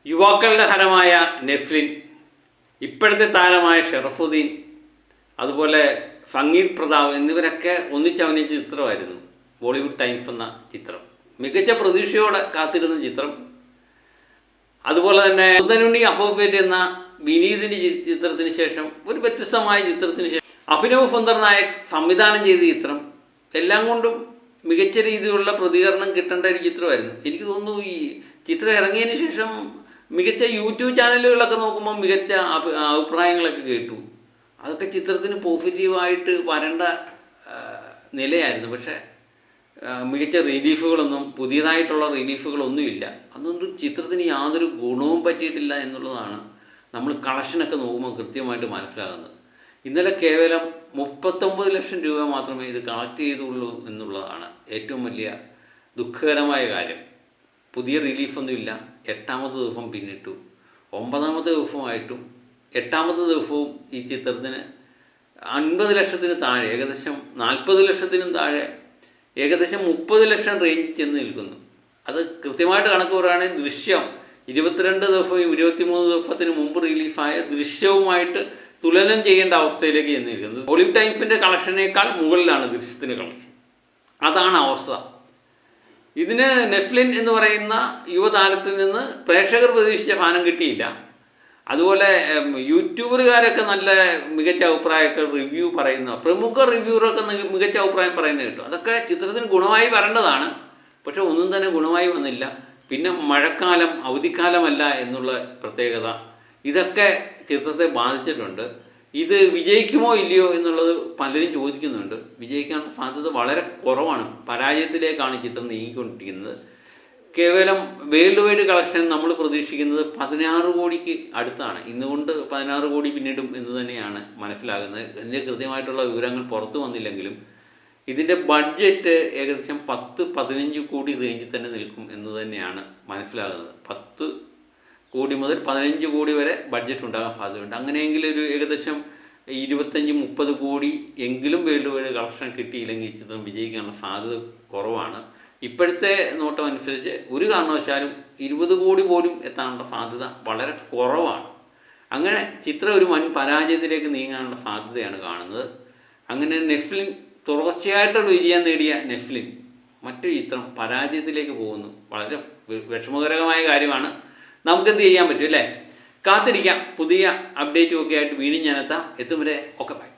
യുവാക്കളുടെ ഹരമായ നെഫ്ലിൻ, ഇപ്പോഴത്തെ താരമായ ഷറഫുദ്ദീൻ, അതുപോലെ സംഗീത് പ്രതാപ് എന്നിവരൊക്കെ ഒന്നിച്ചഭിനയിച്ച ചിത്രമായിരുന്നു ബോളിവുഡ് ടൈംസ് എന്ന ചിത്രം. മികച്ച പ്രതീക്ഷയോടെ കാത്തിരുന്ന ചിത്രം. അതുപോലെ തന്നെ മുതനുണ്ണി അഫോഫേറ്റ് എന്ന വിനീതിൻ്റെ ചിത്രത്തിന് ശേഷം ഒരു വ്യത്യസ്തമായ ചിത്രത്തിന് ശേഷം അഭിനവ് സുന്ദർ നായക് സംവിധാനം ചെയ്ത ചിത്രം. എല്ലാം കൊണ്ടും മികച്ച രീതിയിലുള്ള പ്രതികരണം കിട്ടേണ്ട ഒരു ചിത്രമായിരുന്നു. എനിക്ക് തോന്നുന്നു ഈ ചിത്രം ഇറങ്ങിയതിന് ശേഷം മികച്ച യൂട്യൂബ് ചാനലുകളൊക്കെ നോക്കുമ്പോൾ മികച്ച അഭിപ്രായങ്ങളൊക്കെ കേട്ടു. അതൊക്കെ ചിത്രത്തിന് പോസിറ്റീവായിട്ട് വരേണ്ട നിലയായിരുന്നു. പക്ഷേ മികച്ച റിലീഫുകളൊന്നും, പുതിയതായിട്ടുള്ള റിലീഫുകളൊന്നുമില്ല. അതൊന്നും ചിത്രത്തിന് യാതൊരു ഗുണവും പറ്റിയിട്ടില്ല എന്നുള്ളതാണ് നമ്മൾ കളക്ഷനൊക്കെ നോക്കുമ്പോൾ കൃത്യമായിട്ട് മനസ്സിലാകുന്നത്. ഇന്നലെ കേവലം 39 ലക്ഷം രൂപ മാത്രമേ ഇത് കളക്ട് ചെയ്തുള്ളൂ എന്നുള്ളതാണ് ഏറ്റവും വലിയ ദുഃഖകരമായ കാര്യം. പുതിയ റിലീഫൊന്നുമില്ല. 8ാമത്തെ ദിവസം പിന്നിട്ടു. 9ാമത്തെ ദിവസമായിട്ടും 8ാമത്തെ ദിവസവും ഈ ചിത്രത്തിന് 50 ലക്ഷത്തിന് താഴെ, ഏകദേശം 40 ലക്ഷത്തിനും താഴെ, ഏകദേശം 30 ലക്ഷം റേഞ്ചിൽ ചെന്ന് നിൽക്കുന്നു. അത് കൃത്യമായിട്ട് കണക്ക് പറയുകയാണെങ്കിൽ ദൃശ്യം 22 ദിവസവും 23 ദിവസത്തിന് മുമ്പ് റിലീഫായ ദൃശ്യവുമായിട്ട് തുലനം ചെയ്യേണ്ട അവസ്ഥയിലേക്ക് ചെന്നിരിക്കുന്നത്. ബോളിവുഡ് ടൈംസിൻ്റെ കളക്ഷനേക്കാൾ മുകളിലാണ് ദൃശ്യത്തിൻ്റെ കളക്ഷൻ. അതാണ് അവസ്ഥ. ഇതിന് നെഫ്ലിൻ എന്ന് പറയുന്ന യുവതാരത്തിൽ നിന്ന് പ്രേക്ഷകർ പ്രതീക്ഷിച്ച ഫാനം കിട്ടിയില്ല. അതുപോലെ യൂട്യൂബറുകാരൊക്കെ നല്ല മികച്ച അഭിപ്രായമൊക്കെ റിവ്യൂ പറയുന്ന പ്രമുഖ റിവ്യൂറൊക്കെ മികച്ച അഭിപ്രായം പറയുന്നത് കേട്ടു. അതൊക്കെ ചിത്രത്തിന് ഗുണമായി വരേണ്ടതാണ്. പക്ഷെ ഒന്നും തന്നെ ഗുണമായി വന്നില്ല. പിന്നെ മഴക്കാലം, അവധിക്കാലമല്ല എന്നുള്ള പ്രത്യേകത, ഇതൊക്കെ ചിത്രത്തെ ബാധിച്ചിട്ടുണ്ട്. ഇത് വിജയിക്കുമോ ഇല്ലയോ എന്നുള്ളത് പലരും ചോദിക്കുന്നുണ്ട്. വിജയിക്കാനുള്ള സാധ്യത വളരെ കുറവാണ്. പരാജയത്തിലേക്കാണ് ചിത്രം നീങ്ങിക്കൊണ്ടിരിക്കുന്നത്. കേവലം വേൾഡ് വൈഡ് കളക്ഷൻ നമ്മൾ പ്രതീക്ഷിക്കുന്നത് 16 കോടിക്ക് അടുത്താണ്. ഇന്നുകൊണ്ട് 16 കോടി പിന്നിടും എന്ന് തന്നെയാണ് മനസ്സിലാകുന്നത്. ഇതിൻ്റെ കൃത്യമായിട്ടുള്ള വിവരങ്ങൾ പുറത്തു വന്നില്ലെങ്കിലും ഇതിൻ്റെ ബഡ്ജറ്റ് ഏകദേശം 10-15 കോടി റേഞ്ചിൽ തന്നെ നിൽക്കും എന്ന് തന്നെയാണ് മനസ്സിലാകുന്നത്. 10 കോടി മുതൽ 15 കോടി വരെ ബഡ്ജറ്റ് ഉണ്ടാകാൻ സാധ്യതയുണ്ട്. അങ്ങനെയെങ്കിൽ ഒരു ഏകദേശം 25-30 കോടി എങ്കിലും വേൾഡ് വൈഡ് കളക്ഷൻ കിട്ടിയില്ലെങ്കിൽ ഈ ചിത്രം വിജയിക്കാനുള്ള സാധ്യത കുറവാണ്. ഇപ്പോഴത്തെ നോട്ടം അനുസരിച്ച് ഒരു കാരണവശാലും 20 കോടി പോലും എത്താനുള്ള സാധ്യത വളരെ കുറവാണ്. അങ്ങനെ ചിത്രം ഒരു വൻ പരാജയത്തിലേക്ക് നീങ്ങാനുള്ള സാധ്യതയാണ് കാണുന്നത്. അങ്ങനെ നെഫ്ലിൻ തുടർച്ചയായിട്ടുള്ള വിജയം നേടിയ നെഫ്ലിൻ മറ്റൊരു ചിത്രം പരാജയത്തിലേക്ക് പോകുന്നു. വളരെ വിഷമകരമായ കാര്യമാണ്. നമുക്കെന്ത് ചെയ്യാൻ പറ്റും അല്ലേ? കാത്തിരിക്കാം. പുതിയ അപ്ഡേറ്റും ഒക്കെ ആയിട്ട് വീണ്ടും ഞാനെത്താം. എത്തും വരെ ഒക്കെ ബൈ.